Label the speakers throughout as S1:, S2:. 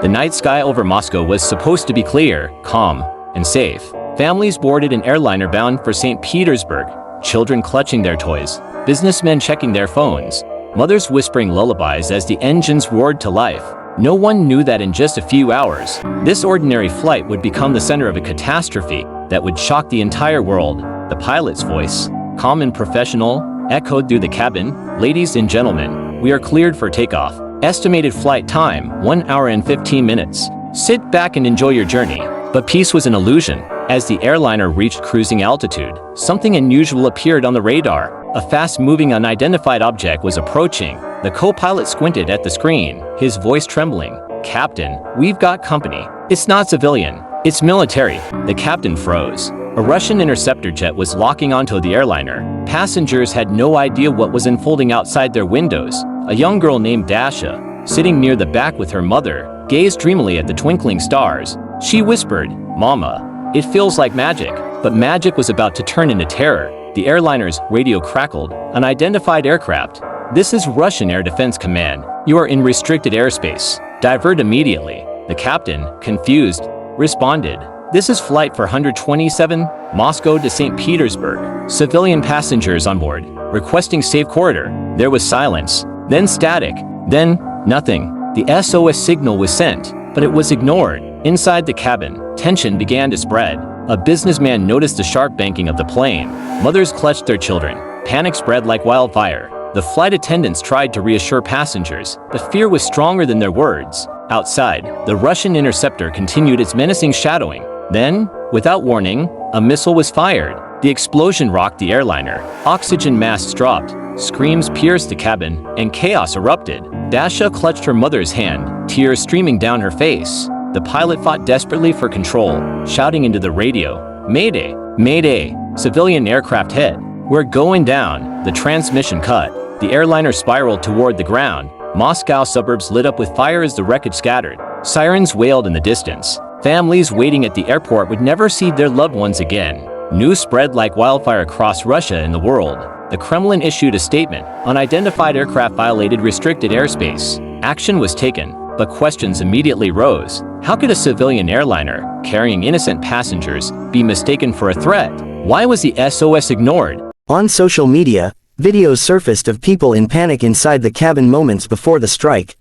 S1: The night sky over Moscow was supposed to be clear, calm, and safe. Families boarded an airliner bound for St. Petersburg, children clutching their toys, businessmen checking their phones, mothers whispering lullabies as the engines roared to life. No one knew that in just a few hours, this ordinary flight would become the center of a catastrophe that would shock the entire world. The pilot's voice, calm and professional, echoed through the cabin. "Ladies and gentlemen, we are cleared for takeoff. Estimated flight time, 1 hour and 15 minutes. Sit back and enjoy your journey." But peace was an illusion. As the airliner reached cruising altitude, something unusual appeared on the radar. A fast-moving unidentified object was approaching. The co-pilot squinted at the screen, his voice trembling. "Captain, we've got company. It's not civilian, it's military." The captain froze. A Russian interceptor jet was locking onto the airliner. Passengers had no idea what was unfolding outside their windows. A young girl named Dasha, sitting near the back with her mother, gazed dreamily at the twinkling stars. She whispered, "Mama, it feels like magic." But magic was about to turn into terror. The airliner's radio crackled. "Unidentified aircraft. This is Russian Air Defense Command. You are in restricted airspace. Divert immediately." The captain, confused, responded, "This is flight 427, Moscow to St. Petersburg. Civilian passengers on board. Requesting safe corridor." There was silence, then static, then nothing. The SOS signal was sent, but it was ignored. Inside the cabin, tension began to spread. A businessman noticed the sharp banking of the plane. Mothers clutched their children. Panic spread like wildfire. The flight attendants tried to reassure passengers, but fear was stronger than their words. Outside, the Russian interceptor continued its menacing shadowing. Then, without warning, a missile was fired. The explosion rocked the airliner. Oxygen masks dropped. Screams pierced the cabin, and chaos erupted. Dasha clutched her mother's hand, tears streaming down her face. The pilot fought desperately for control, shouting into the radio, "Mayday! Mayday! Civilian aircraft hit! We're going down!" The transmission cut. The airliner spiraled toward the ground. Moscow suburbs lit up with fire as the wreckage scattered. Sirens wailed in the distance. Families waiting at the airport would never see their loved ones again. News spread like wildfire across Russia and the world. The Kremlin issued a statement. Unidentified aircraft violated restricted airspace. Action was taken, but questions immediately rose. How could a civilian airliner, carrying innocent passengers, be mistaken for a threat? Why was the SOS ignored?
S2: On social media, videos surfaced of people in panic inside the cabin moments before the strike.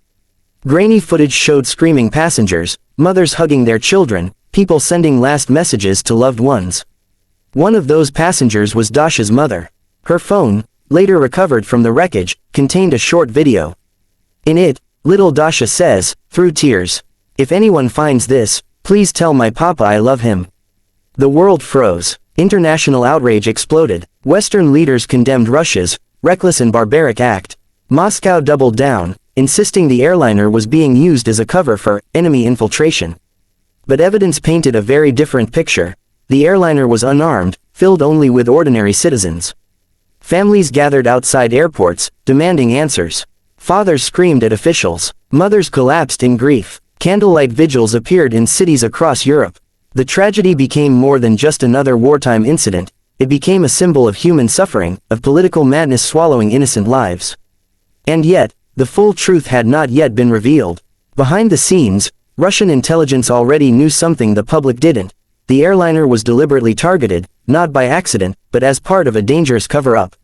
S2: Grainy footage showed screaming passengers, mothers hugging their children, people sending last messages to loved ones. One of those passengers was Dasha's mother. Her phone, later recovered from the wreckage, contained a short video. In it, little Dasha says, through tears, "If anyone finds this, please tell my papa I love him." The world froze. International outrage exploded. Western leaders condemned Russia's reckless and barbaric act. Moscow doubled down, insisting the airliner was being used as a cover for enemy infiltration. But evidence painted a very different picture. The airliner was unarmed, filled only with ordinary citizens. Families gathered outside airports, demanding answers. Fathers screamed at officials. Mothers collapsed in grief. Candlelight vigils appeared in cities across Europe. The tragedy became more than just another wartime incident. It became a symbol of human suffering, of political madness swallowing innocent lives. And yet, the full truth had not yet been revealed. Behind the scenes, Russian intelligence already knew something the public didn't. The airliner was deliberately targeted, not by accident, but as part of a dangerous cover-up.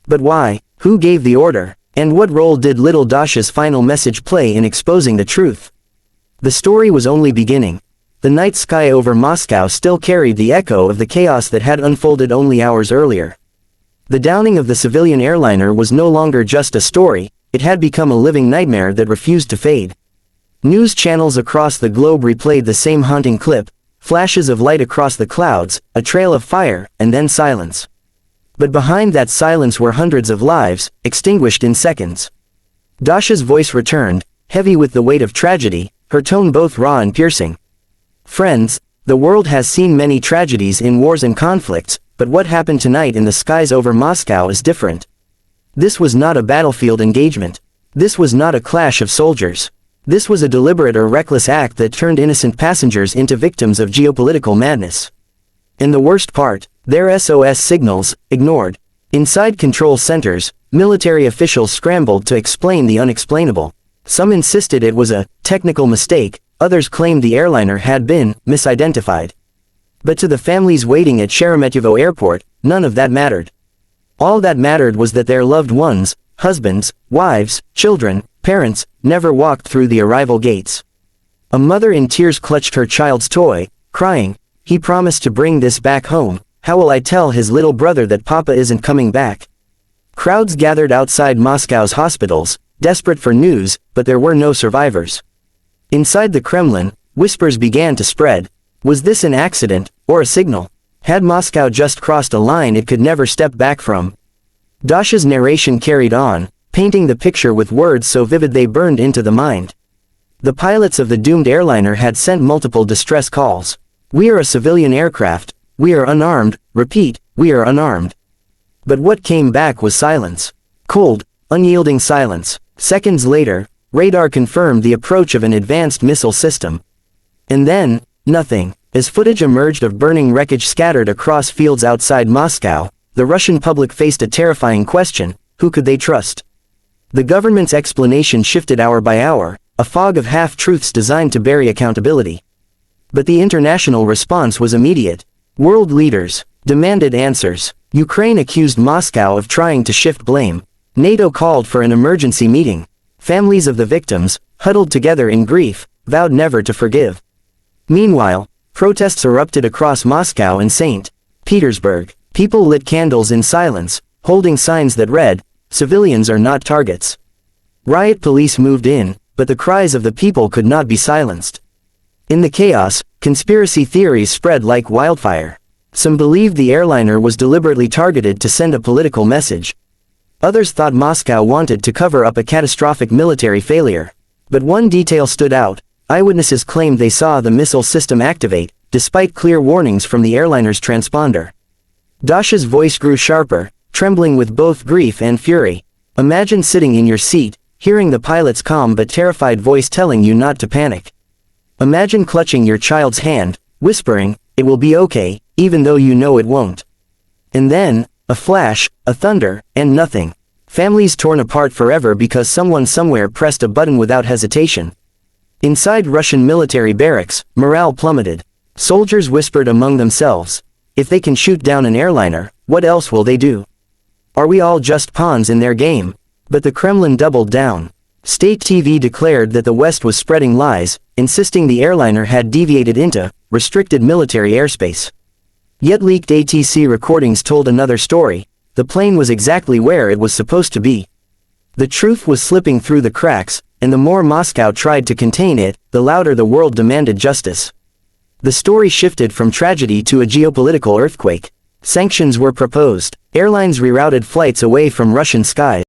S2: But why? Who gave the order? And what role did little Dasha's final message play in exposing the truth? The story was only beginning. The night sky over Moscow still carried the echo of the chaos that had unfolded only hours earlier. The downing of the civilian airliner was no longer just a story, it had become a living nightmare that refused to fade. News channels across the globe replayed the same haunting clip, flashes of light across the clouds, a trail of fire, and then silence. But behind that silence were hundreds of lives, extinguished in seconds. Dasha's voice returned, heavy with the weight of tragedy, her tone both raw and piercing. "Friends, the world has seen many tragedies in wars and conflicts, but what happened tonight in the skies over Moscow is different. This was not a battlefield engagement. This was not a clash of soldiers. This was a deliberate or reckless act that turned innocent passengers into victims of geopolitical madness. And the worst part, their SOS signals, ignored. Inside control centers, military officials scrambled to explain the unexplainable. Some insisted it was a technical mistake, others claimed the airliner had been misidentified. But to the families waiting at Sheremetyevo Airport, none of that mattered. All that mattered was that their loved ones, husbands, wives, children, parents, never walked through the arrival gates. A mother in tears clutched her child's toy, crying, "He promised to bring this back home. How will I tell his little brother that Papa isn't coming back?" Crowds gathered outside Moscow's hospitals, desperate for news, but there were no survivors. Inside the Kremlin, whispers began to spread. Was this an accident, or a signal? Had Moscow just crossed a line it could never step back from? Dasha's narration carried on, painting the picture with words so vivid they burned into the mind. The pilots of the doomed airliner had sent multiple distress calls. "We are a civilian aircraft. We are unarmed. Repeat, we are unarmed." But what came back was silence. Cold, unyielding silence. Seconds later, radar confirmed the approach of an advanced missile system. And then, nothing. As footage emerged of burning wreckage scattered across fields outside Moscow, the Russian public faced a terrifying question: who could they trust? The government's explanation shifted hour by hour, a fog of half-truths designed to bury accountability. But the international response was immediate. World leaders demanded answers. Ukraine accused Moscow of trying to shift blame. NATO called for an emergency meeting. Families of the victims, huddled together in grief, vowed never to forgive. Meanwhile, protests erupted across Moscow and St. Petersburg. People lit candles in silence, holding signs that read, "Civilians are not targets." Riot police moved in, but the cries of the people could not be silenced. In the chaos, conspiracy theories spread like wildfire. Some believed the airliner was deliberately targeted to send a political message. Others thought Moscow wanted to cover up a catastrophic military failure. But one detail stood out. Eyewitnesses claimed they saw the missile system activate, despite clear warnings from the airliner's transponder. Dasha's voice grew sharper, trembling with both grief and fury. Imagine sitting in your seat, hearing the pilot's calm but terrified voice telling you not to panic. Imagine clutching your child's hand, whispering, "It will be okay," even though you know it won't. And then, a flash, a thunder, and nothing. Families torn apart forever because someone somewhere pressed a button without hesitation. Inside Russian military barracks, morale plummeted. Soldiers whispered among themselves, "If they can shoot down an airliner, what else will they do? Are we all just pawns in their game?" But the Kremlin doubled down. State TV declared that the West was spreading lies, insisting the airliner had deviated into restricted military airspace. Yet leaked ATC recordings told another story. The plane was exactly where it was supposed to be. The truth was slipping through the cracks, and the more Moscow tried to contain it, the louder the world demanded justice. The story shifted from tragedy to a geopolitical earthquake. Sanctions were proposed. Airlines rerouted flights away from Russian skies.